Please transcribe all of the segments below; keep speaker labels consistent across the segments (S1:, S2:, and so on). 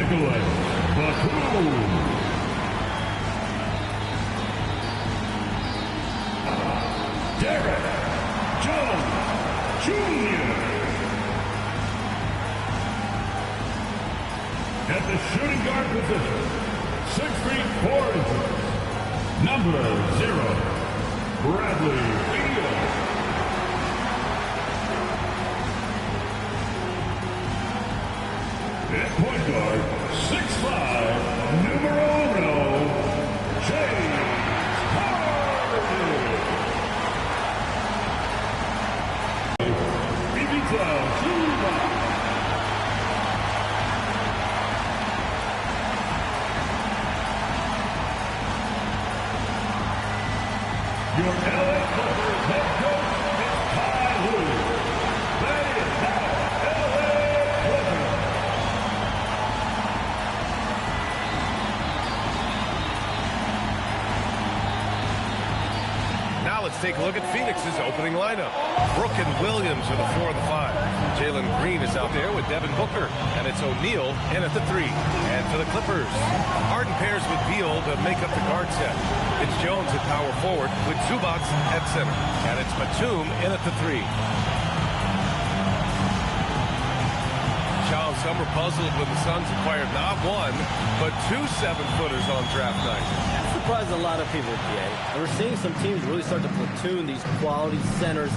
S1: Nicholas Batum. Derek Jones Jr. At the shooting guard position, 6 feet 4 inches, number 0, Bradley Beal. At point guard, 6'5", numero 1, James Harden. Ivica Zubac. Your LA Clippers head coach is Ty Lue. They have LA Clippers.
S2: Now let's take a look at Phoenix's opening lineup. Brooke and Williams are the 4 and the 5. Jalen Green is out there with Devin Booker, and it's O'Neal in at the 3. And for the Clippers, Harden pairs with Beal to make up the guard set. It's Jones at power forward with Zubac at center, and it's Batum in at the 3. Charles Summer puzzled when the Suns acquired not 1, but 2 7-footers on draft night.
S3: That surprised a lot of people, PA. And we're seeing some teams really start to platoon these quality centers,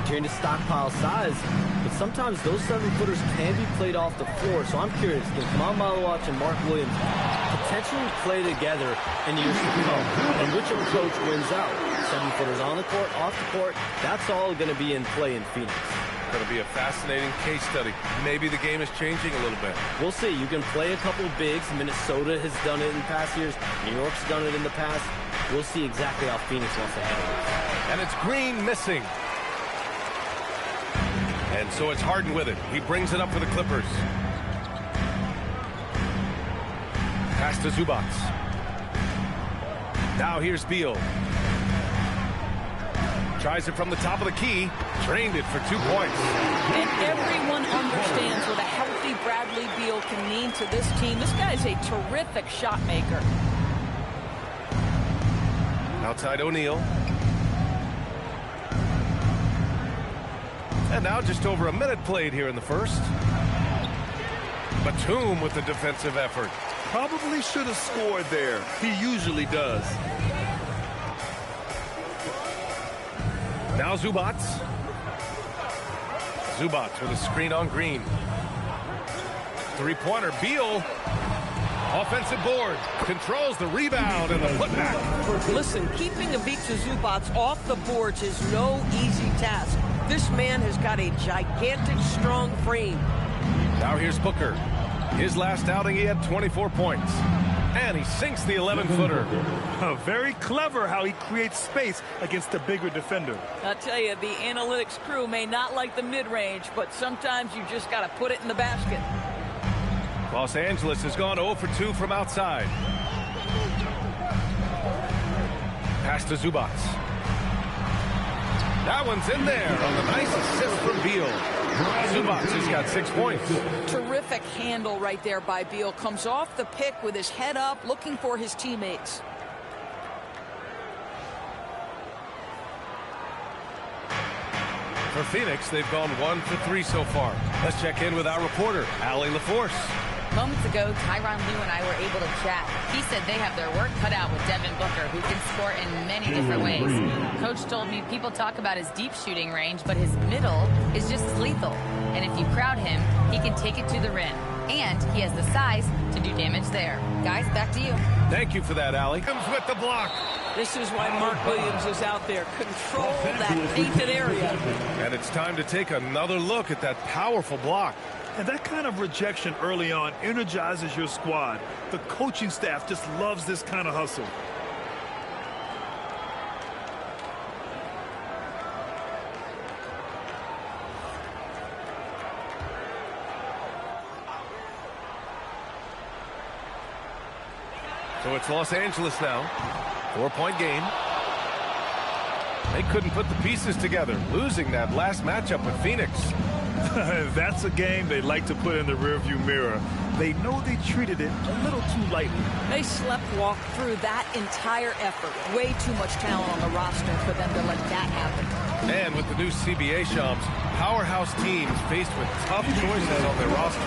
S3: trying to stockpile size. But sometimes those 7-footers can be played off the floor. So I'm curious, can Kamal Malawach and Mark Williams potentially play together in years to come? And which approach wins out? 7-footers on the court, off the court, that's all going to be in play in Phoenix.
S2: Going to be a fascinating case study. Maybe the game is changing a little bit.
S3: We'll see. You can play a couple bigs. Minnesota has done it in past years. New York's done it in the past. We'll see exactly how Phoenix wants to handle it.
S2: And it's Green missing. And so it's Harden with it. He brings it up for the Clippers. Pass to Zubac. Now here's Beal. Tries it from the top of the key. Drained it for 2 points.
S4: And everyone understands what a healthy Bradley Beal can mean to this team. This guy's a terrific shot maker.
S2: Outside O'Neal. And now just over a minute played here in the first. Batum with the defensive effort.
S5: Probably should have scored there. He usually does.
S2: Now Zubac. Zubac with a screen on Green. 3-pointer. Beal. Offensive board. Controls the rebound and the putback.
S4: Listen, keeping Ivica Zubac off the boards is no easy task. This man has got a gigantic, strong frame.
S2: Now here's Booker. His last outing, he had 24 points. And he sinks the 11-footer.
S5: Very clever how he creates space against the bigger defender.
S4: I'll tell you, the analytics crew may not like the mid-range, but sometimes you just got to put it in the basket.
S2: Los Angeles has gone 0 for 2 from outside. Pass to Zubac. That one's in there on the nice assist from Beal. Zubac has got 6 points.
S4: Terrific handle right there by Beal. Comes off the pick with his head up, looking for his teammates.
S2: For Phoenix, they've gone 1 for 3 so far. Let's check in with our reporter, Allie LaForce.
S6: Moments ago, Tyronn Lue and I were able to chat. He said they have their work cut out with Devin Booker, who can score in many different ways. Coach told me people talk about his deep shooting range, but his middle is just as lethal. And if you crowd him, he can take it to the rim. And he has the size to do damage there. Guys, back to you.
S2: Thank you for that, Allie. Comes with the block.
S4: This is why Mark Williams is out there. Control that painted area.
S2: And it's time to take another look at that powerful block.
S5: And that kind of rejection early on energizes your squad. The coaching staff just loves this kind of hustle.
S2: So it's Los Angeles now. 4-point game. They couldn't put the pieces together, losing that last matchup with Phoenix.
S5: That's a game they like to put in the rearview mirror. They know they treated it a little too lightly.
S4: They sleptwalked through that entire effort. Way too much talent on the roster for them to let that happen.
S2: And with the new CBA, Shams, powerhouse teams faced with tough choices on their roster.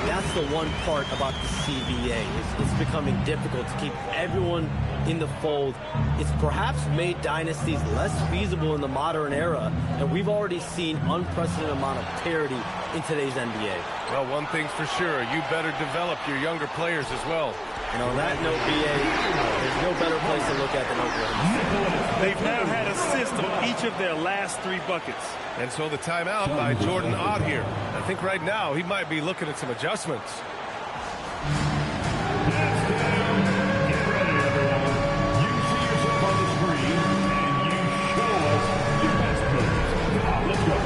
S3: That's the one part about the CBA. It's becoming difficult to keep everyone in the fold. It's perhaps made dynasties less feasible in the modern era, and we've already seen unprecedented amount of parity in today's NBA.
S2: Well, one thing's for sure, you better develop your younger players as well.
S3: And on that note, BA, there's no better place to look at than Oklahoma.
S5: They've now had assists on each of their last 3 buckets.
S2: And so the timeout by Jordan Ott here. I think right now he might be looking at some adjustments.
S1: Get ready, everyone. You see yourself on the screen, and you show us your best moves. Let's go.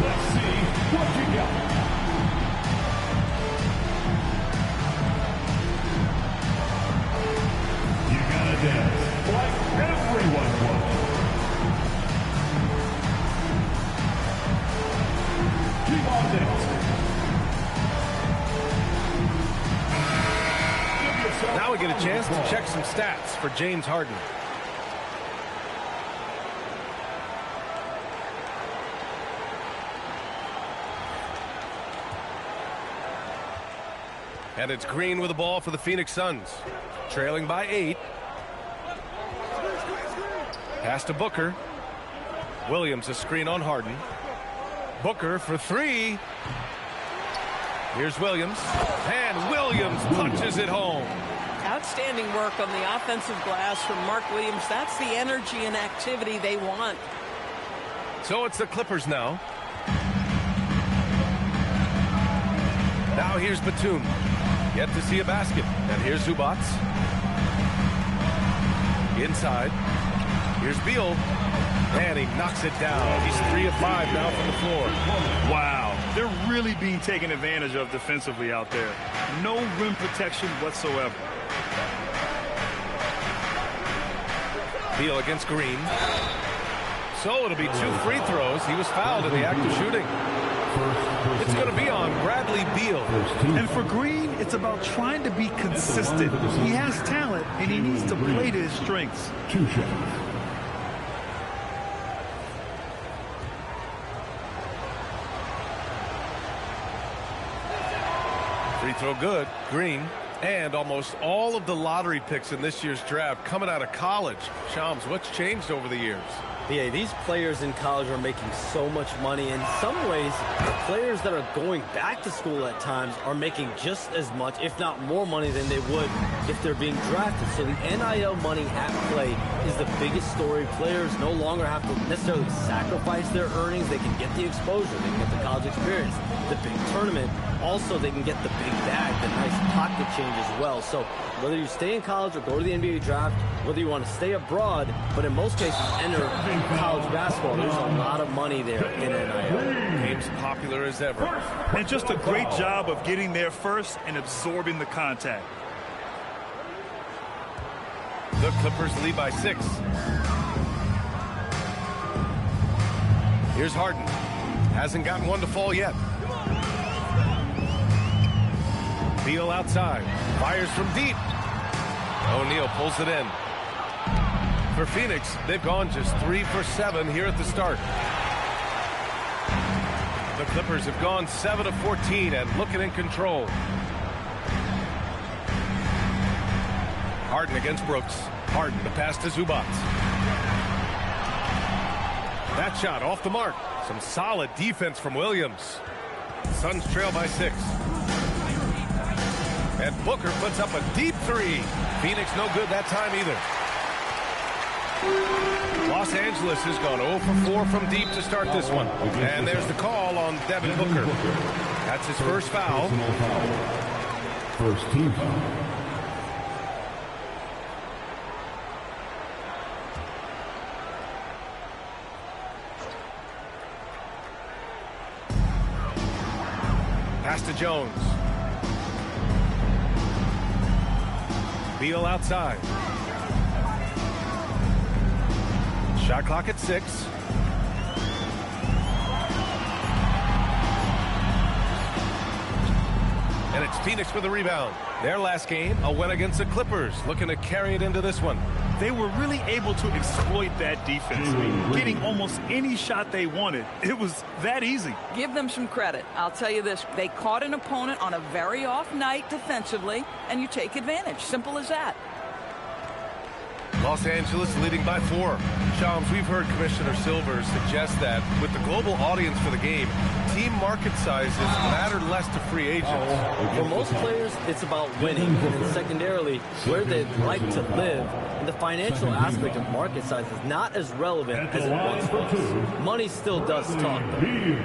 S1: Let's see what you got. You gotta dance like everyone wants. Keep on dancing.
S2: Now we get a chance to check some stats for James Harden. And it's Green with the ball for the Phoenix Suns. Trailing by 8. Pass to Booker. Williams a screen on Harden. Booker for 3. Here's Williams. And Williams punches it home.
S4: Outstanding work on the offensive glass from Mark Williams. That's the energy and activity they want.
S2: So it's the Clippers now. Now here's Batum. Yet to see a basket. And here's Zubac. Inside. Here's Beal. And he knocks it down. He's 3 of 5 now from the floor.
S5: Wow, they're really being taken advantage of defensively out there. No rim protection whatsoever.
S2: Beal against Green. So it'll be 2 free throws. He was fouled in the act of shooting. It's going to be on Bradley Beal.
S5: And for Green, it's about trying to be consistent. He has talent, and he needs to play to his strengths.
S1: 2 shots.
S2: Free throw good. Green. And almost all of the lottery picks in this year's draft coming out of college. Shams, what's changed over the years?
S3: Yeah, these players in college are making so much money. In some ways, the players that are going back to school at times are making just as much, if not more money than they would if they're being drafted. So the NIL money at play is the biggest story. Players no longer have to necessarily sacrifice their earnings. They can get the exposure. They can get the college experience, the big tournament. Also, they can get the big bag, the nice pocket change as well. So whether you stay in college or go to the NBA draft, whether you want to stay abroad, but in most cases enter college basketball, there's a lot of money there in NIL.
S2: Game's popular as ever.
S5: And just a great job of getting there first and absorbing the contact.
S2: The Clippers lead by 6. Here's Harden. Hasn't gotten one to fall yet. Beal outside. Fires from deep. O'Neal pulls it in. For Phoenix, they've gone just 3 for 7 here at the start. The Clippers have gone 7 of 14 and looking in control. Harden against Brooks. Harden, the pass to Zubac. That shot off the mark. Some solid defense from Williams. Suns trail by 6. And Booker puts up a deep 3. Phoenix no good that time either. Los Angeles has gone 0 for 4 from deep to start this one. And there's the call on Devin Booker. That's his first foul.
S1: First team foul.
S2: Pass to Jones. Beal outside. Shot clock at 6. It's Phoenix with the rebound. Their last game, a win against the Clippers, looking to carry it into this one.
S5: They were really able to exploit that defense, getting almost any shot they wanted. It was that easy.
S7: Give them some credit. I'll tell you this, they caught an opponent on a very off night defensively, and you take advantage. Simple as that.
S2: Los Angeles leading by 4. Shams, we've heard Commissioner Silver suggest that with the global audience for the game, team market sizes matter less to free agents.
S3: For most players, it's about winning, and secondarily, where they'd like to live. And the financial aspect of market size is not as relevant as it once was. Money still does talk, though.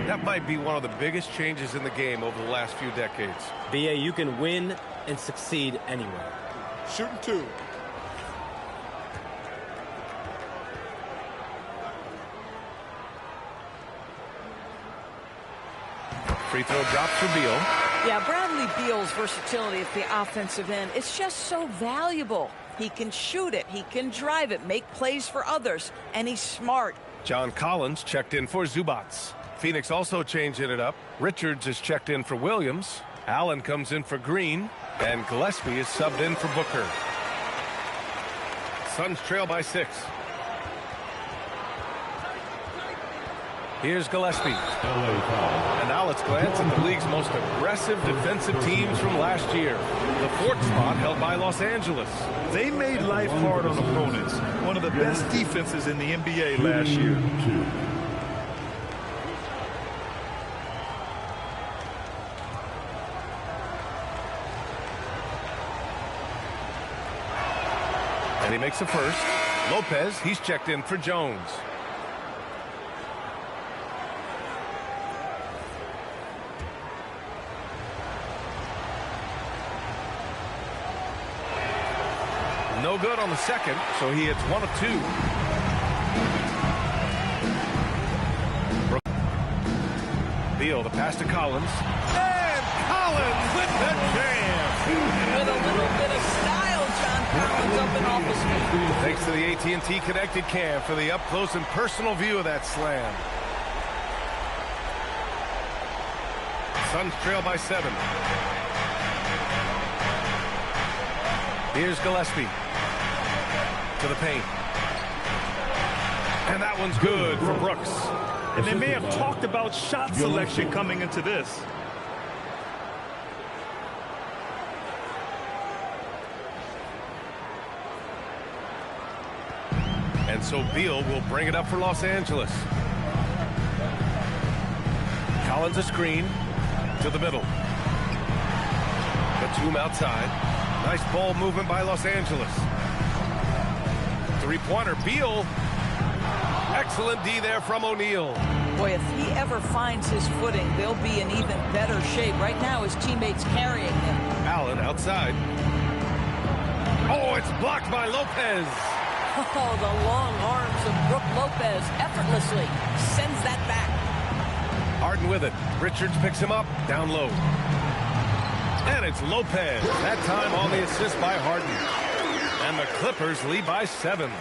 S2: That might be one of the biggest changes in the game over the last few decades.
S3: BA, you can win and succeed anywhere.
S8: Shooting 2.
S2: Free throw drops for Beal.
S4: Yeah, Bradley Beal's versatility at the offensive end, it's just so valuable. He can shoot it, he can drive it, make plays for others, and he's smart.
S2: John Collins checked in for Zubats. Phoenix also changing it up. Richards is checked in for Williams. Allen comes in for Green. And Gillespie is subbed in for Booker. Suns trail by 6. Here's Gillespie. And now let's glance at the league's most aggressive defensive teams from last year. The 4th spot held by Los Angeles.
S5: They made life hard on opponents. One of the best defenses in the NBA last year.
S2: And he makes a first. Lopez, he's checked in for Jones. No good on the second, so he hits 1 of 2. Beal, the pass to Collins. And Collins with the jam.
S4: With a little bit of style, John Collins up and off his feet.
S2: Thanks to the AT&T Connected Cam for the up-close and personal view of that slam. Suns trail by 7. Here's Gillespie. To the paint. And that one's good for Brooks.
S5: And they may have talked about shot selection coming into this.
S2: And so Beal will bring it up for Los Angeles. Collins a screen to the middle. Batum outside. Nice ball movement by Los Angeles. Three-pointer, Beal. Excellent D there from O'Neal.
S4: Boy, if he ever finds his footing, they'll be in even better shape. Right now, his teammates carrying him.
S2: Allen outside. Oh, it's blocked by Lopez.
S4: Oh, the long arms of Brook Lopez effortlessly sends that back.
S2: Harden with it. Richards picks him up, down low. And it's Lopez, that time on the assist by Harden. And the Clippers lead by 7.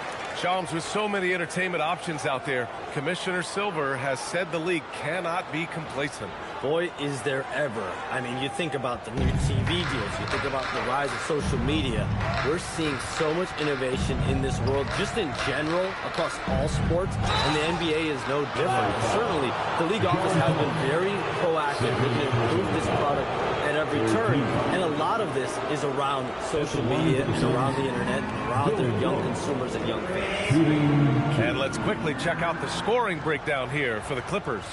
S2: Shams, with so many entertainment options out there, Commissioner Silver has said the league cannot be complacent.
S3: Boy, is there ever. I mean, you think about the new TV deals, you think about the rise of social media. We're seeing so much innovation in this world, just in general, across all sports, and the NBA is no different. Certainly, the league office has been very proactive, looking to improve this product at every turn, and a lot of this is around social media, and around the internet, and around their young consumers and young fans.
S2: And let's quickly check out the scoring breakdown here for the Clippers.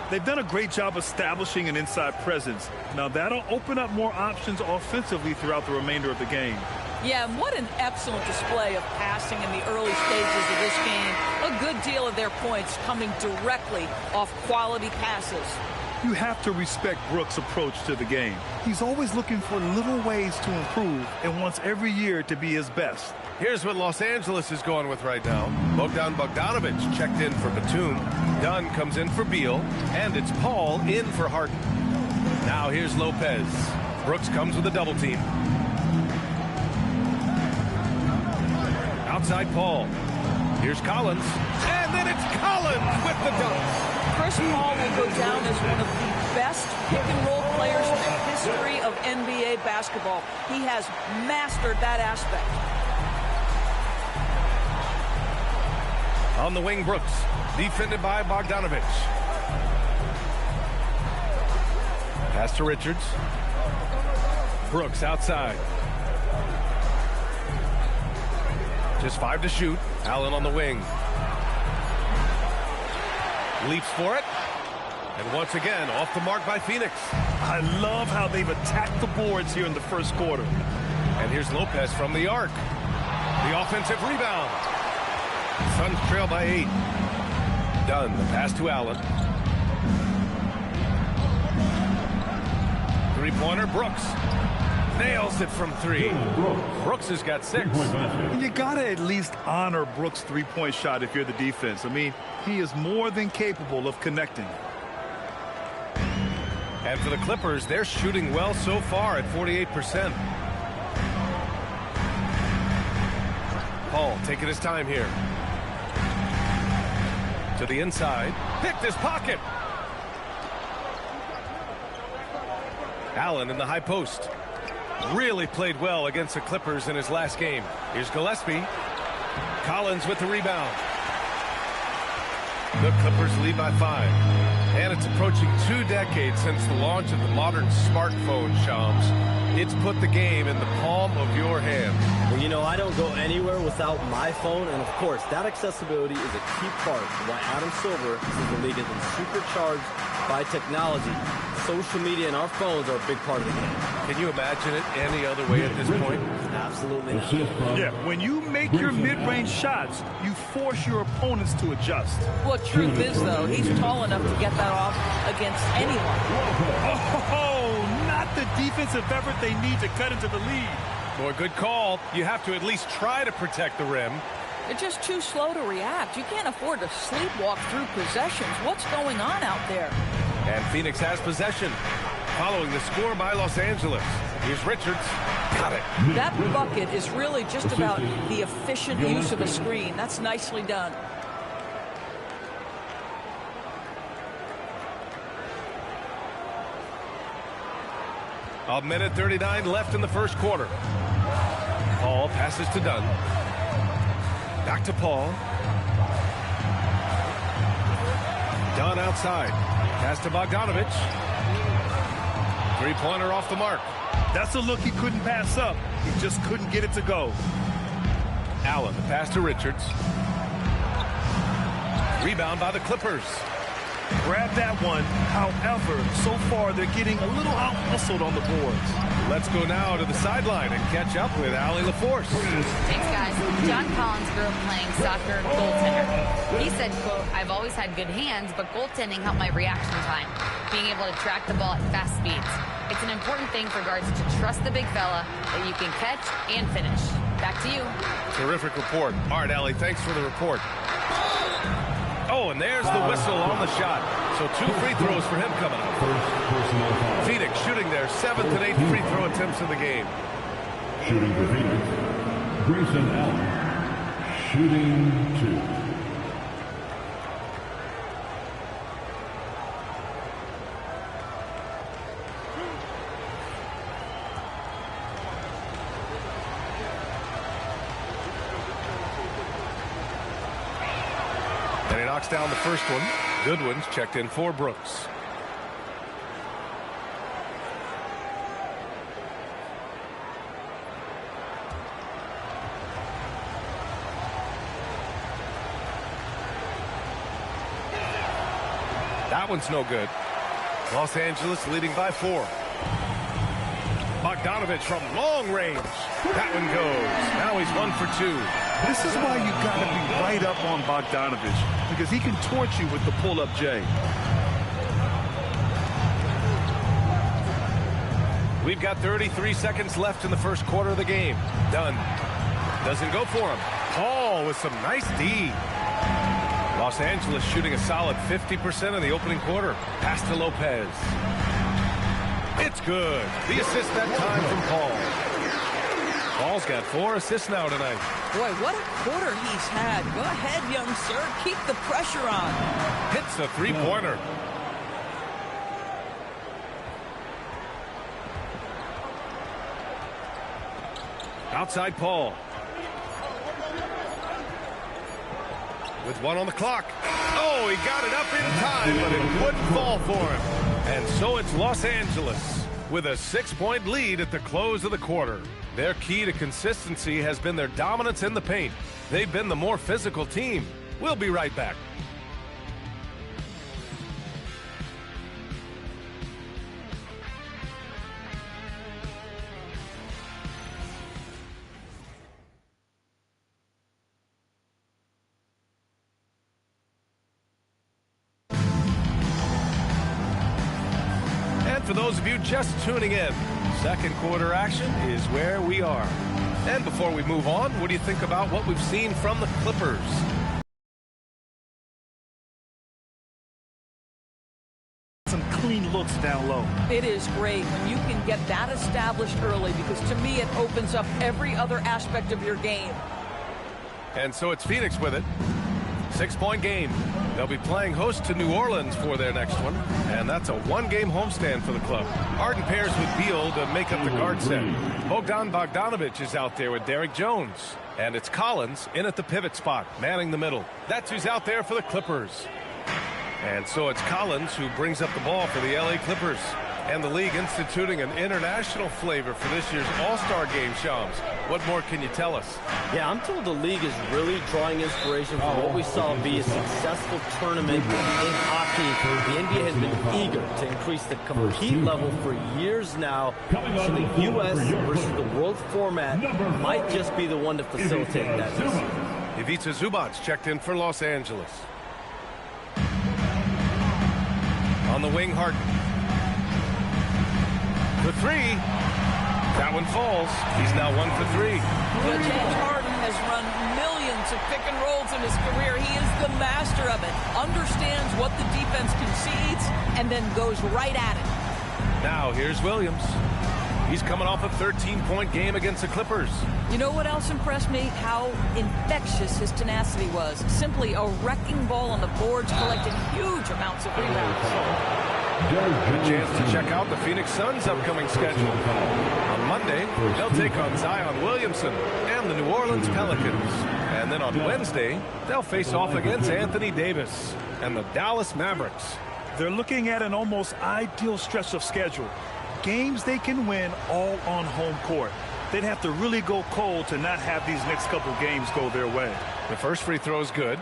S5: They've done a great job establishing an inside presence. Now that'll open up more options offensively throughout the remainder of the game.
S7: Yeah, and what an excellent display of passing in the early stages of this game. A good deal of their points coming directly off quality passes.
S5: You have to respect Brooks' approach to the game. He's always looking for little ways to improve and wants every year to be his best.
S2: Here's what Los Angeles is going with right now. Bogdan Bogdanovic checked in for Batum. Dunn comes in for Beal. And it's Paul in for Harden. Now here's Lopez. Brooks comes with a double team. Outside Paul. Here's Collins. And then it's Collins with the dunk.
S4: Chris Paul will go down as one of the best pick-and-roll players in the history of
S7: NBA basketball. He has mastered that aspect.
S2: On the wing, Brooks, defended by Bogdanovich. Pass to Richards. Brooks outside. Just 5 to shoot. Allen on the wing. Leaps for it. And once again, off the mark by Phoenix.
S5: I love how they've attacked the boards here in the first quarter.
S2: And here's Lopez from the arc. The offensive rebound. Suns trail by 8. Dunn, the pass to Allen. Three-pointer, Brooks. Nails it from 3. Brooks has got 6.
S5: And you got to at least honor Brooks' three-point shot if you're the defense. I mean, he is more than capable of connecting.
S2: And for the Clippers, they're shooting well so far at 48%. Paul taking his time here. To the inside. Picked his pocket. Allen in the high post. Really played well against the Clippers in his last game. Here's Gillespie. Collins with the rebound. The Clippers lead by 5. And it's approaching 2 decades since the launch of the modern smartphone, Shams. It's put the game in the palm of your hand.
S3: Well, you know, I don't go anywhere without my phone, and of course, that accessibility is a key part of why Adam Silver says the league has been supercharged by technology. Social media and our phones are a big part of the game.
S2: Can you imagine it any other way at this point?
S3: Absolutely not.
S5: Yeah, when you make your mid-range shots, you force your opponents to adjust.
S7: Well, truth is, though, he's tall enough to get that off against anyone.
S5: Oh, not the defensive effort they need to cut into the lead.
S2: Boy, good call. You have to at least try to protect the rim.
S7: They're just too slow to react. You can't afford to sleepwalk through possessions. What's going on out there?
S2: And Phoenix has possession. Following the score by Los Angeles. Here's Richards. Got it.
S7: That bucket is really just about the efficient use of a screen. That's nicely done.
S2: A minute 39 left in the first quarter. Paul passes to Dunn. Back to Paul. Dunn outside. Pass to Bogdanovich. Three-pointer off the mark.
S5: That's a look he couldn't pass up. He just couldn't get it to go.
S2: Allen, the pass to Richards. Rebound by the Clippers.
S5: Grab that one. However, so far they're getting a little out-hustled on the boards.
S2: Let's go now to the sideline and catch up with Allie LaForce.
S6: Thanks, guys. John Collins grew up playing soccer goaltender. He said, quote, "I've always had good hands, but goaltending helped my reaction time, being able to track the ball at fast speeds. It's an important thing for guards to trust the big fella that you can catch and finish." Back to you.
S2: Terrific report. All right, Allie, thanks for the report. Oh, and there's the whistle on the shot. So 2 free throws for him coming up. Phoenix shooting their 7th and 8th free throw attempts in the game.
S1: Shooting for Phoenix, Grayson Allen. Shooting 2.
S2: And he knocks down the first one. Goodwin's checked in for Brooks. That one's no good. Los Angeles leading by 4. Bogdanovich from long range. That one goes. Now he's 1 for 2.
S5: This is why you got to be right up on Bogdanovich, because he can torch you with the pull-up J.
S2: We've got 33 seconds left in the first quarter of the game. Dunn doesn't go for him. Paul with some nice D. Los Angeles shooting a solid 50% in the opening quarter. Pass to Lopez. It's good. The assist that time from Paul. Paul's got 4 assists now tonight.
S7: Boy, what a quarter he's had. Go ahead, young sir. Keep the pressure on.
S2: Hits a three-pointer. Outside Paul. With 1 on the clock. Oh, he got it up in time, but it wouldn't fall for him. And so it's Los Angeles with a 6-point lead at the close of the quarter. Their key to consistency has been their dominance in the paint. They've been the more physical team. We'll be right back. For those of you just tuning in, second quarter action is where we are. And before we move on, what do you think about what we've seen from the Clippers?
S5: Some clean looks down low.
S7: It is great when you can get that established early, because to me it opens up every other aspect of your game.
S2: And so it's Phoenix with it. 6-point game. They'll be playing host to New Orleans for their next one, and that's a 1-game homestand for the club. Harden pairs with Beal to make up the guard set. Bogdan Bogdanovic is out there with Derrick Jones, and it's Collins in at the pivot spot, manning the middle. That's who's out there for the Clippers. And so it's Collins who brings up the ball for the LA Clippers. And the league instituting an international flavor for this year's All-Star game, Shams. What more can you tell us?
S3: Yeah, I'm told the league is really drawing inspiration from what we saw be a successful tournament in hockey. The NBA has been eager to increase the compete level for years now. So the U.S. versus the world format might just be the one to facilitate that this year.
S2: Ivica Zubac checked in for Los Angeles. On the wing, Harden. The 3. That one falls. He's now 1 for 3.
S7: Well, James Harden has run millions of pick and rolls in his career. He is the master of it. Understands what the defense concedes and then goes right at it.
S2: Now here's Williams. He's coming off a 13-point game against the Clippers.
S7: You know what else impressed me? How infectious his tenacity was. Simply a wrecking ball on the boards, collecting huge amounts of rebounds.
S2: Good chance to check out the Phoenix Suns' upcoming schedule. On Monday, they'll take on Zion Williamson and the New Orleans Pelicans. And then on Wednesday, they'll face off against Anthony Davis and the Dallas Mavericks.
S5: They're looking at an almost ideal stretch of schedule. Games they can win all on home court. They'd have to really go cold to not have these next couple games go their way.
S2: The first free throw is good.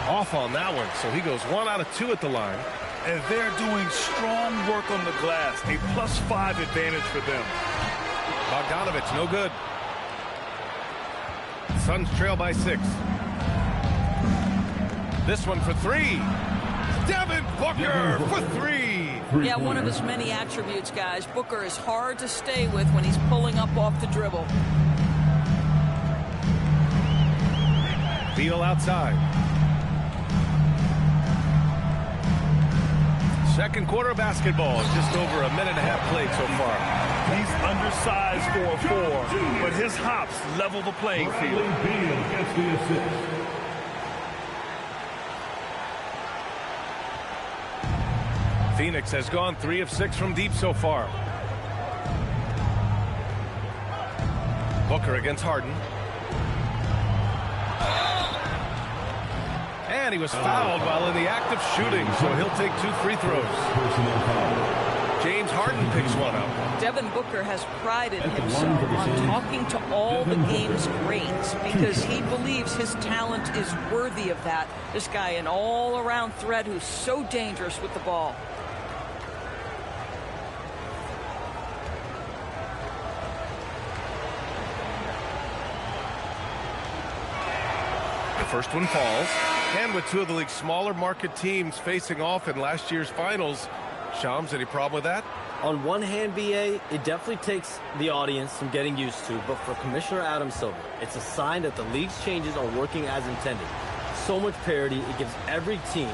S2: Off on that one, so he goes 1 out of 2 at the line.
S5: And they're doing strong work on the glass. A +5 advantage for them.
S2: Bogdanovic, no good. Suns trail by 6. This one for 3. Devin Booker for 3.
S7: Yeah, one of his many attributes, guys. Booker is hard to stay with when he's pulling up off the dribble.
S2: Beal outside. Second quarter basketball, just over a minute and a half played so far.
S5: He's undersized for a 4, but his hops level the playing field.
S1: Beal gets the assist.
S2: Phoenix has gone 3 of 6 from deep so far. Booker against Harden. And he was fouled while in the act of shooting, so he'll take 2 free throws. James Harden picks one up.
S7: Devin Booker has prided himself on talking to all the game's greats because he believes his talent is worthy of that. This guy, an all-around threat who's so dangerous with the ball.
S2: The first one falls. And with 2 of the league's smaller market teams facing off in last year's finals, Shams, any problem with that?
S3: On one hand, BA, it definitely takes the audience some getting used to, but for Commissioner Adam Silver, it's a sign that the league's changes are working as intended. So much parity, it gives every team,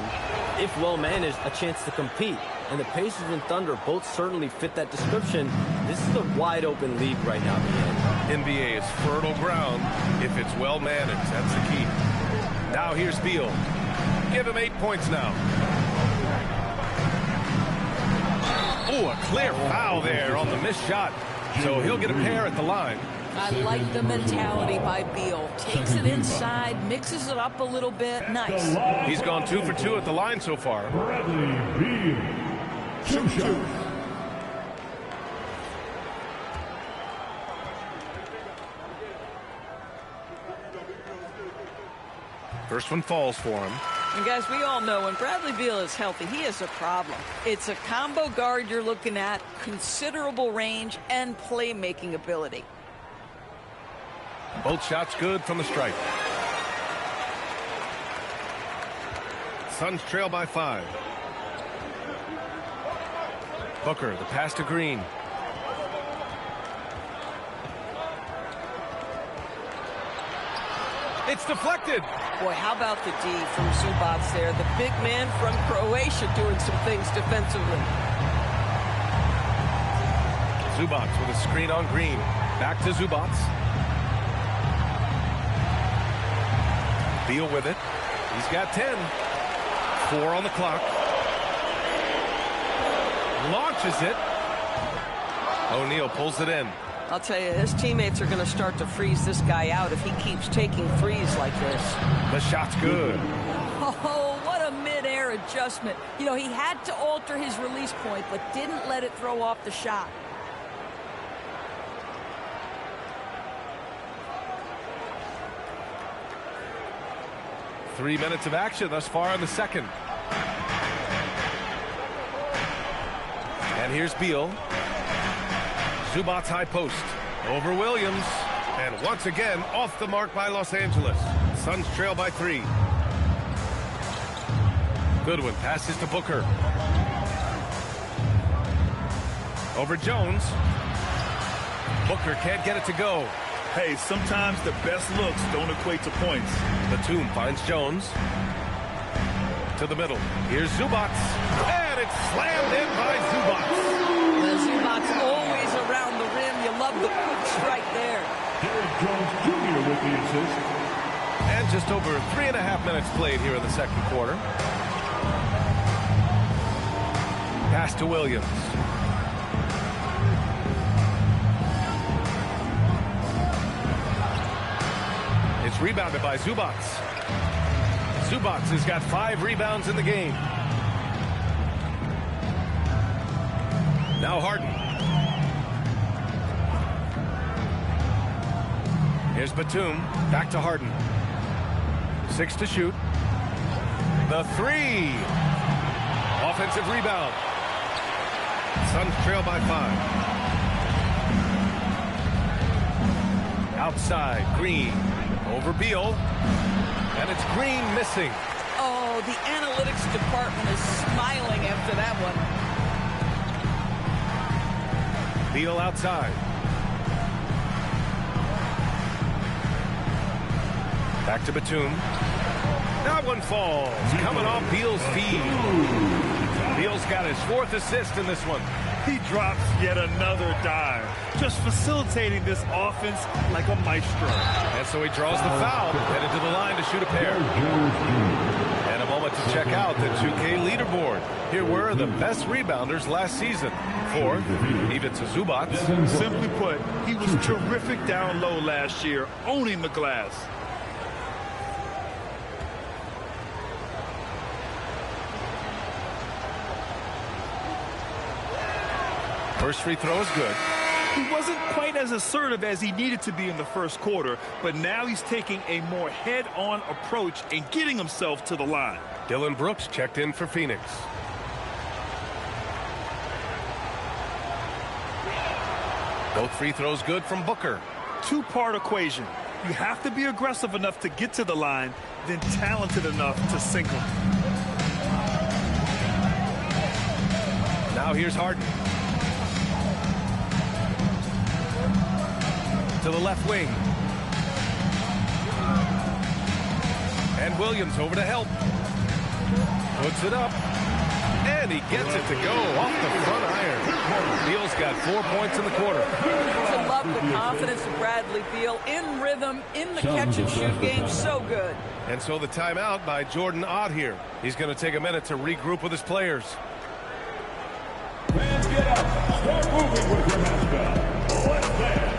S3: if well managed, a chance to compete. And the Pacers and Thunder both certainly fit that description. This is a wide open league right now, BA.
S2: NBA is fertile ground if it's well managed. That's the key. Now here's Beal. Give him 8 points now. Oh, a clear foul there on the missed shot. So he'll get a pair at the line.
S4: I like the mentality by Beal. Takes it inside, mixes it up a little bit. Nice.
S2: He's gone 2 for 2 at the line so far.
S1: Bradley Beal. Shoot.
S2: First one falls for him.
S4: And guys, we all know when Bradley Beal is healthy, he is a problem. It's a combo guard you're looking at, considerable range and playmaking ability.
S2: Both shots good from the stripe. Suns trail by 5. Booker, the pass to Green. It's deflected.
S7: Boy, how about the D from Zubac there? The big man from Croatia doing some things defensively.
S2: Zubac with a screen on Green. Back to Zubac. Beal with it. He's got 10. 4 on the clock. Launches it. O'Neal pulls it in.
S7: I'll tell you, his teammates are going to start to freeze this guy out if he keeps taking threes like this.
S2: The shot's good.
S4: Oh, what a mid-air adjustment. You know, he had to alter his release point, but didn't let it throw off the shot.
S2: Three minutes of action thus far in the second. And here's Beal. Zubac's high post. Over Williams. And once again, off the mark by Los Angeles. Suns trail by 3. Goodwin passes to Booker. Over Jones. Booker can't get it to go.
S5: Hey, sometimes the best looks don't equate to points.
S2: Batum finds Jones. To the middle. Here's Zubac. And it's slammed in by Zubac.
S7: Zubac's always around the rim. You love the quick strike there.
S1: Derrick Jones Jr. with the assist.
S2: And just over 3.5 minutes played here in the second quarter. Pass to Williams. It's rebounded by Zubac. Zubac has got 5 rebounds in the game. Now Harden. Here's Batum. Back to Harden. 6 to shoot. The 3. Offensive rebound. Suns trail by 5. Outside, Green. Over Beal. And it's Green missing.
S4: Oh, the analytics department is smiling after that one.
S2: Beal outside. Back to Batum. That one falls. Coming off Beal's feed. Beal's got his 4th assist in this one.
S5: He drops yet another dive, just facilitating this offense like a maestro.
S2: And so he draws the foul, headed to the line to shoot a pair. And a moment to check out the 2K leaderboard. Here were the best rebounders last season. 4th, Ivica Zubac.
S5: Simply put, he was terrific down low last year, owning the glass.
S2: First free throw is good.
S5: He wasn't quite as assertive as he needed to be in the first quarter, but now he's taking a more head-on approach and getting himself to the line.
S2: Dillon Brooks checked in for Phoenix. Both free throws good from Booker.
S5: Two-part equation. You have to be aggressive enough to get to the line, then talented enough to sink them.
S2: Now here's Harden. To the left wing. And Williams over to help. Puts it up. And And he gets it to go off the front iron. Beal's got 4 points in the quarter.
S4: I love the confidence of Bradley Beal. In rhythm, in the catch-and-shoot game, so good.
S2: And so the timeout by Jordan Ott here. He's going to take a minute to regroup with his players.
S1: Fans, get up. Start moving with your mascot. Let's dance.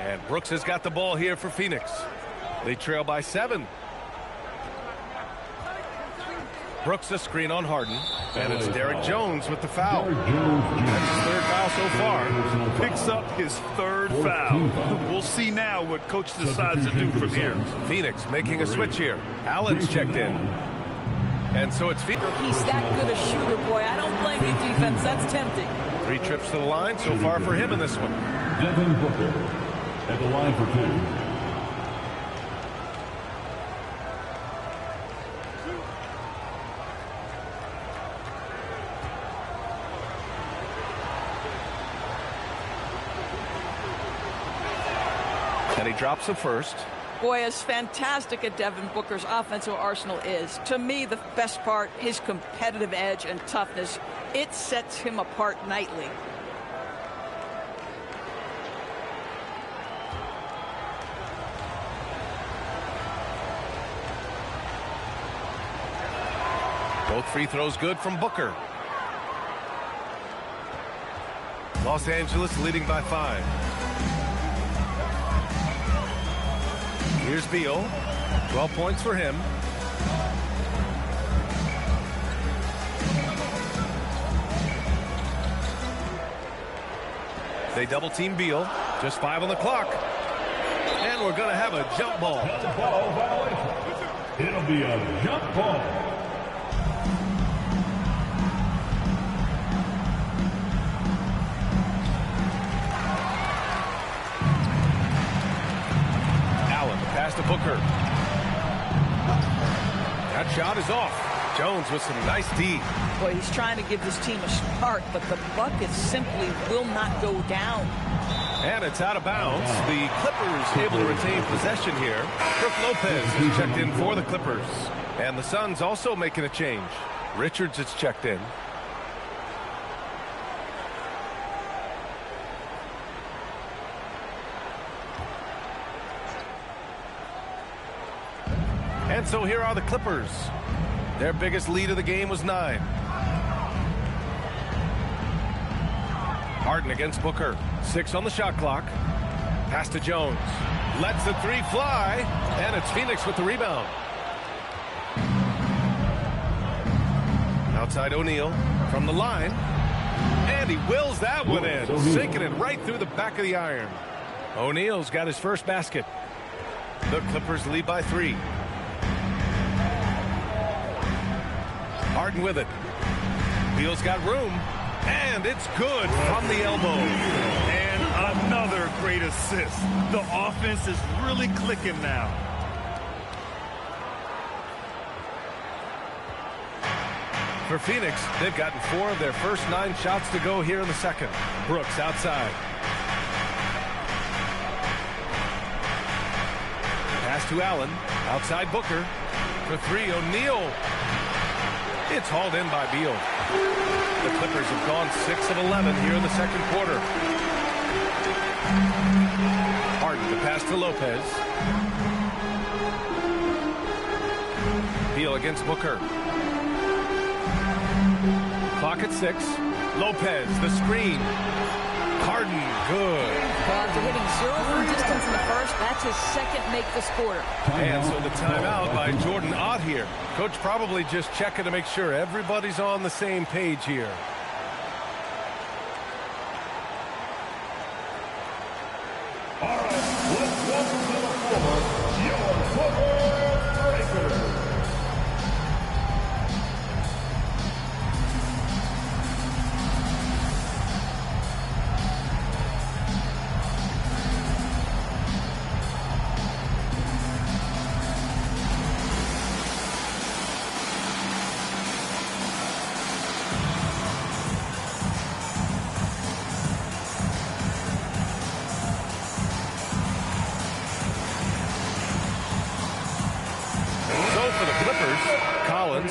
S2: And Brooks has got the ball here for Phoenix. They trail by 7. Brooks a screen on Harden. And it's Derrick Jones with the foul. That's his 3rd foul so far.
S5: Picks up his 3rd foul. We'll see now what coach decides to do from here.
S2: Phoenix making a switch here. Allen's checked in. And so it's Phoenix.
S4: He's that good a shooter, boy. I don't blame you, defense. That's tempting.
S2: 3 trips to the line so far for him in this one.
S1: Devin Booker at the line for 2.
S2: And he drops the first.
S4: Boy, as fantastic as Devin Booker's offensive arsenal is, to me, the best part, his competitive edge and toughness, it sets him apart nightly.
S2: Both free throws good from Booker. Los Angeles leading by 5. Here's Beal. 12 points for him. They double team Beal. Just 5 on the clock. And we're going to have a jump ball.
S1: Jump ball violation. It'll be a jump ball.
S2: Pass to Booker. That shot is off. Jones with some nice D.
S4: Boy, he's trying to give this team a spark, but the buckets simply will not go down.
S2: And it's out of bounds. The Clippers able to retain possession here. Brook Lopez is checked in for the Clippers. And the Suns also making a change. Richards is checked in. And so here are the Clippers. Their biggest lead of the game was 9. Harden against Booker. 6 on the shot clock. Pass to Jones. Lets the 3 fly. And it's Phoenix with the rebound. Outside O'Neal from the line. And he wills that one in. Sinking it right through the back of the iron. O'Neal's got his first basket. The Clippers lead by 3. Harden with it. Beal's got room. And it's good from the elbow.
S5: And another great assist. The offense is really clicking now.
S2: For Phoenix, they've gotten 4 of their first 9 shots to go here in the second. Brooks outside. Pass to Allen. Outside Booker. For 3, O'Neal. It's hauled in by Beal. The Clippers have gone 6 of 11 here in the second quarter. Harden to pass to Lopez. Beal against Booker. Clock at 6. Lopez, the screen. Harden, good.
S4: After hitting 0 from distance in the first, that's his second make this quarter.
S2: And so the timeout by Jordan Ott here. Coach probably just checking to make sure everybody's on the same page here.
S1: All right, let's welcome to the floor your Booker Breakers.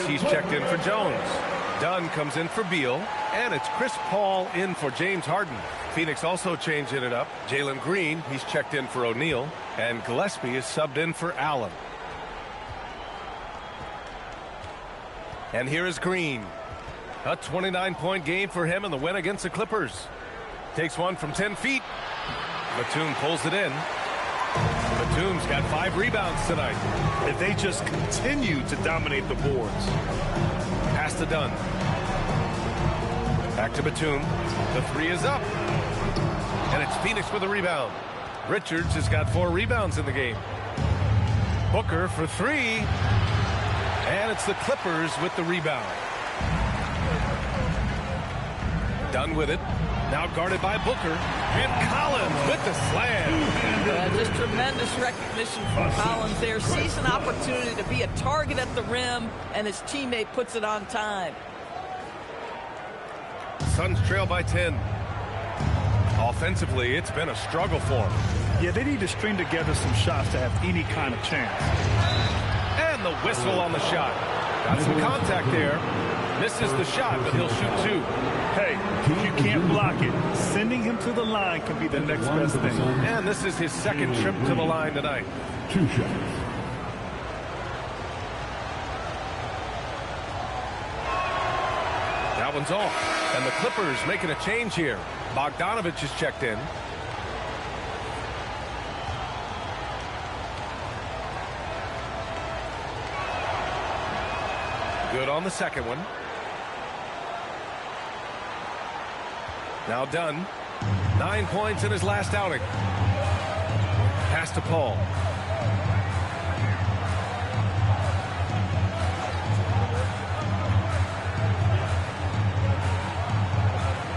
S2: He's checked in for Jones. Dunn comes in for Beal. And it's Chris Paul in for James Harden. Phoenix also changing it up. Jalen Green, he's checked in for O'Neal. And Gillespie is subbed in for Allen. And here is Green. A 29-point game for him in the win against the Clippers. Takes one from 10 feet. Batum pulls it in. Batum's got 5 rebounds tonight.
S5: If they just continue to dominate the boards.
S2: Pass to Dunn. Back to Batum. The 3 is up. And it's Phoenix with a rebound. Richards has got 4 rebounds in the game. Booker for 3. And it's the Clippers with the rebound. Dunn with it. Now guarded by Booker. And Collins with the slam.
S4: Just tremendous recognition from Collins there. Sees an opportunity to be a target at the rim, and his teammate puts it on time.
S2: Suns trail by 10. Offensively, it's been a struggle for them.
S5: Yeah, they need to string together some shots to have any kind of chance.
S2: And the whistle on the shot. Got some contact there. Misses the shot, but he'll shoot 2.
S5: Hey, if you can't block it, sending him to the line can be the next best thing.
S2: And this is his second trip to the line tonight.
S1: 2 shots.
S2: That one's off. And the Clippers making a change here. Bogdanovich is checked in. Good on the second one. Now Dunn. 9 points in his last outing. Pass to Paul.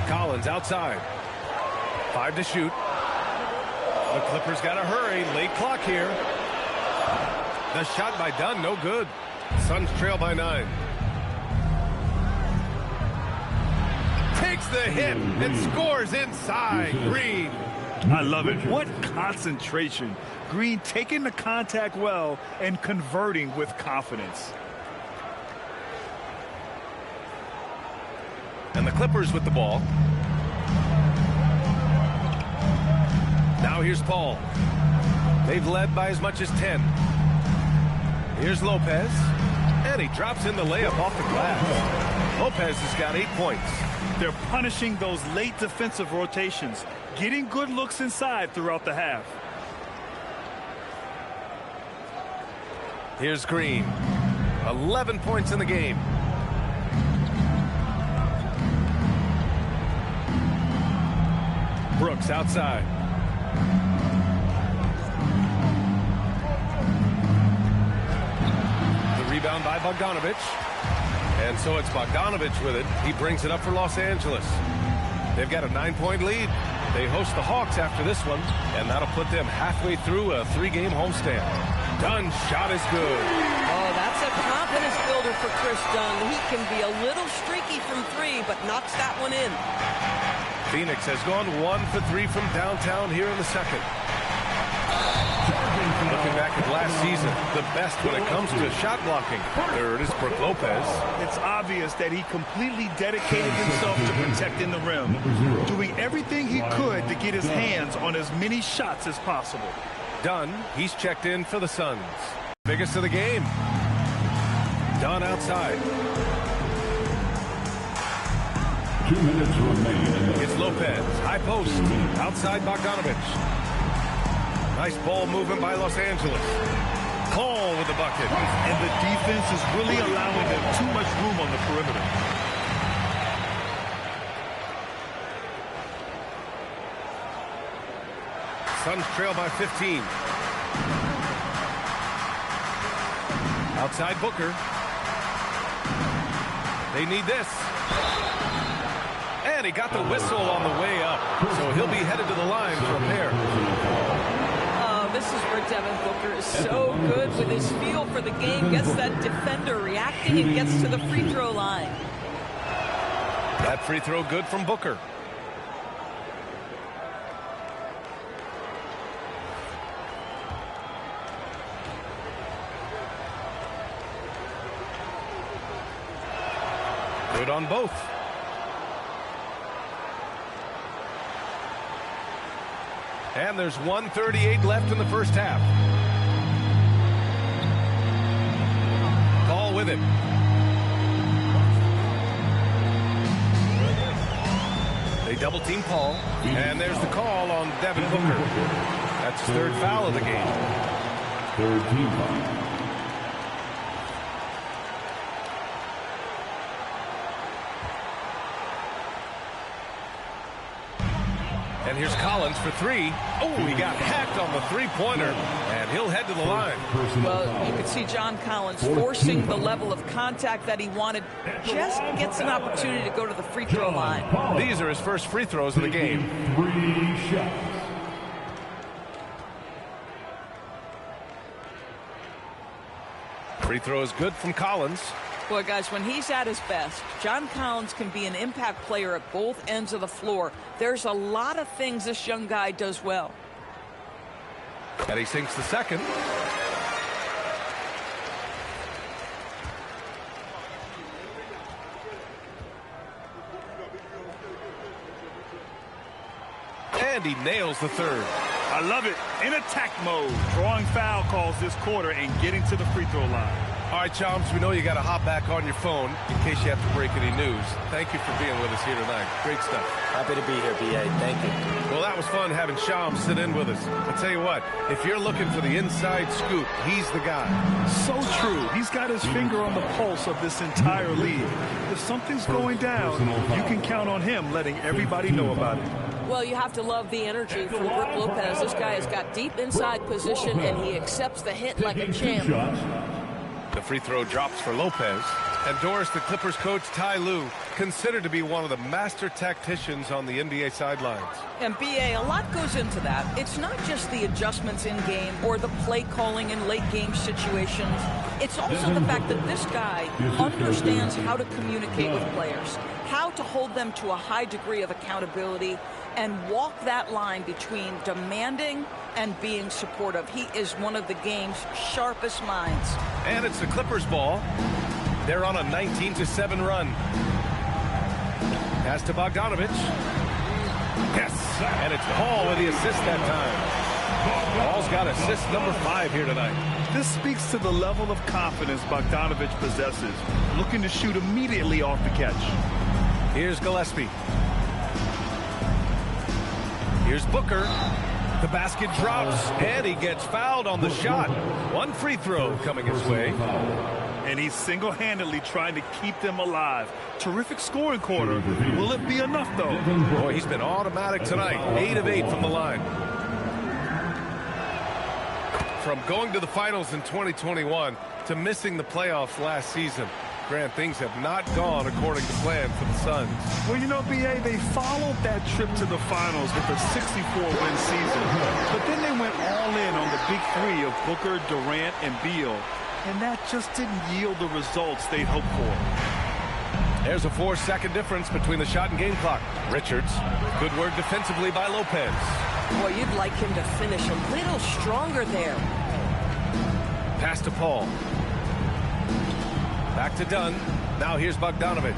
S2: Collins outside. 5 to shoot. The Clippers got to hurry. Late clock here. The shot by Dunn, no good. Suns trail by 9. Takes the hit and scores inside. Green.
S5: I love it. What concentration. Green taking the contact well and converting with confidence.
S2: And the Clippers with the ball. Now here's Paul. They've led by as much as 10. Here's Lopez. And he drops in the layup off the glass. Lopez has got 8 points.
S5: They're punishing those late defensive rotations, getting good looks inside throughout the half.
S2: Here's Green. 11 points in the game. Brooks outside. The rebound by Bogdanovich. And so it's Bogdanovich with it. He brings it up for Los Angeles. They've got a 9-point lead. They host the Hawks after this one, and that'll put them halfway through a 3-game homestand. Dunn's shot is good.
S4: Oh, that's a confidence builder for Chris Dunn. He can be a little streaky from 3, but knocks that one in.
S2: Phoenix has gone 1 for 3 from downtown here in the second. Looking back at last season, the best when it comes to shot blocking. Third is Brook Lopez.
S5: It's obvious that he completely dedicated himself to protecting the rim, doing everything he could to get his hands on as many shots as possible.
S2: Dunn, he's checked in for the Suns. Biggest of the game. Dunn outside.
S1: 2 minutes remain.
S2: It's Lopez. High post. Outside Bogdanovich. Nice ball movement by Los Angeles. Cole with the bucket.
S5: And the defense is really allowing them too much room on the perimeter.
S2: Suns trail by 15. Outside Booker. They need this. And he got the whistle on the way up. So he'll be headed to the line for a pair.
S4: This is where Devin Booker is so good with his feel for the game. Gets that defender reacting and gets to the free throw line.
S2: That free throw good from Booker. Good on both. And there's 1:38 left in the first half. Ball with it. They double team Paul. And there's the call on Devin Booker. That's his third foul of the game.
S1: Third team foul.
S2: And here's Collins for three. Oh, he got hacked on the three-pointer, and he'll head to the line.
S4: Well, you can see John Collins forcing the level of contact that he wanted. Just gets an opportunity to go to the free throw line.
S2: These are his first free throws of the game.
S1: 3 shots.
S2: Free throw is good from Collins.
S4: Boy, guys, when he's at his best, John Collins can be an impact player at both ends of the floor. There's a lot of things this young guy does well.
S2: And he sinks the second. And he nails the third.
S5: I love it. In attack mode. Drawing foul calls this quarter and getting to the free throw line.
S2: All right, Chomps, we know you got to hop back on your phone in case you have to break any news. Thank you for being with us here tonight. Great stuff.
S3: Happy to be here, B.A. Thank you.
S2: Well, that was fun having Chomps sit in with us. I'll tell you what, if you're looking for the inside scoop, he's the guy.
S5: So true. He's got his finger on the pulse of this entire league. If something's going down, you can count on him letting everybody know about it.
S4: Well, you have to love the energy from Brook Lopez. This guy has got deep inside position, and he accepts the hit like a champ.
S2: The free throw drops for Lopez. And Doris, the Clippers coach, Ty Lue, considered to be one of the master tacticians on the NBA sidelines.
S4: And B.A., a lot goes into that. It's not just the adjustments in game or the play calling in late game situations. It's also the fact that this guy understands how to communicate with players, how to hold them to a high degree of accountability, and walk that line between demanding and being supportive. He is one of the game's sharpest minds.
S2: And it's the Clippers ball. They're on a 19-7 run. Pass to Bogdanovich. Yes, and it's Paul with the assist that time. Paul's got assist number 5 here tonight.
S5: This speaks to the level of confidence Bogdanovich possesses, looking to shoot immediately off the catch.
S2: Here's Gillespie. Here's Booker. The basket drops, and he gets fouled on the shot. One free throw coming his way.
S5: And he's single-handedly trying to keep them alive. Terrific scoring quarter. Will it be enough, though?
S2: Boy, he's been automatic tonight. 8 of 8 from the line. From going to the finals in 2021 to missing the playoffs last season, Grant, things have not gone according to plan for the Suns.
S5: Well, you know, B.A., they followed that trip to the finals with a 64-win season. But then they went all in on the big three of Booker, Durant, and Beal. And that just didn't yield the results they'd hoped for.
S2: There's a 4-second difference between the shot and game clock. Richards, good work defensively by Lopez.
S4: Boy, you'd like him to finish a little stronger there.
S2: Pass to Paul. Back to Dunn. Now here's Bogdanovich.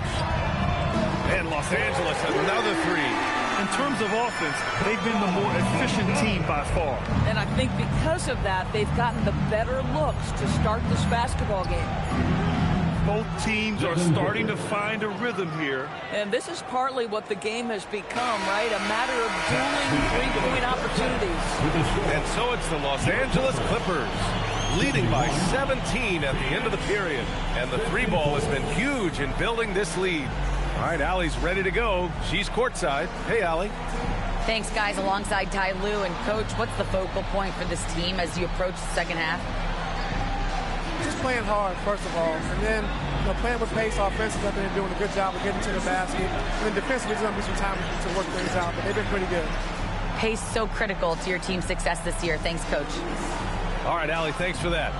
S2: And Los Angeles, another three.
S5: In terms of offense, they've been the more efficient team by far.
S4: And I think because of that, they've gotten the better looks to start this basketball game.
S5: Both teams are starting to find a rhythm here.
S7: And this is partly what the game has become, right? A matter of dueling three-point opportunities.
S2: And so it's the Los Angeles Clippers leading by 17 at the end of the period. And the three ball has been huge in building this lead. All right, Allie's ready to go. She's courtside. Hey, Allie.
S6: Thanks, guys. Alongside Ty Lue and Coach, what's the focal point for this team as you approach the second half?
S8: Just playing hard, first of all, and then playing with pace offensively. I've been doing a good job of getting to the basket. And then defensively, there's going to be some time to work things out, but they've been pretty good.
S6: Pace so critical to your team's success this year. Thanks, Coach.
S2: All right, Allie, thanks for that.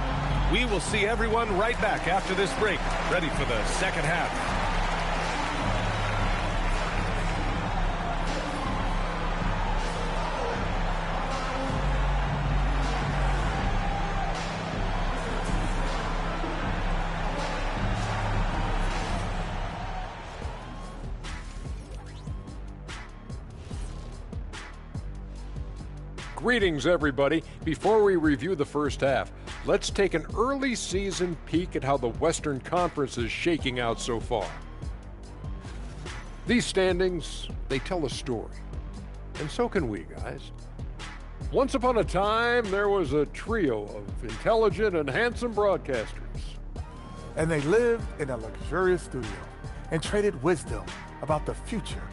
S2: We will see everyone right back after this break, ready for the second half.
S9: Greetings, everybody. Before we review the first half, let's take an early season peek at how the Western Conference is shaking out so far. These standings, they tell a story. And so can we, guys. Once upon a time, there was a trio of intelligent and handsome broadcasters.
S10: And they lived in a luxurious studio and traded wisdom about the future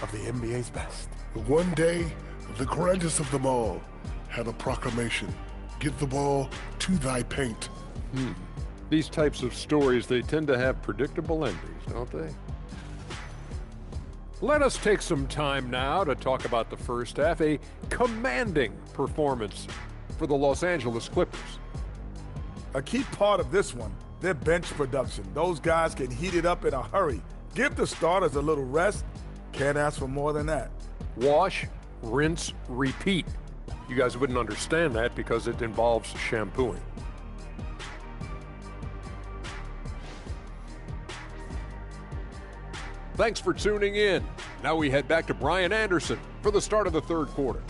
S10: of the NBA's best.
S11: One day, the grandest of them all had a proclamation: get the ball to thy paint.
S9: These types of stories, they tend to have predictable endings, don't they? Let us take some time now to talk about the first half, a commanding performance for the Los Angeles Clippers.
S10: A key part of this one, their bench production. Those guys can heat it up in a hurry. Give the starters a little rest. Can't ask for more than that.
S9: Wash, rinse, repeat. You guys wouldn't understand that because it involves shampooing. Thanks for tuning in. Now we head back to Brian Anderson for the start of the third quarter.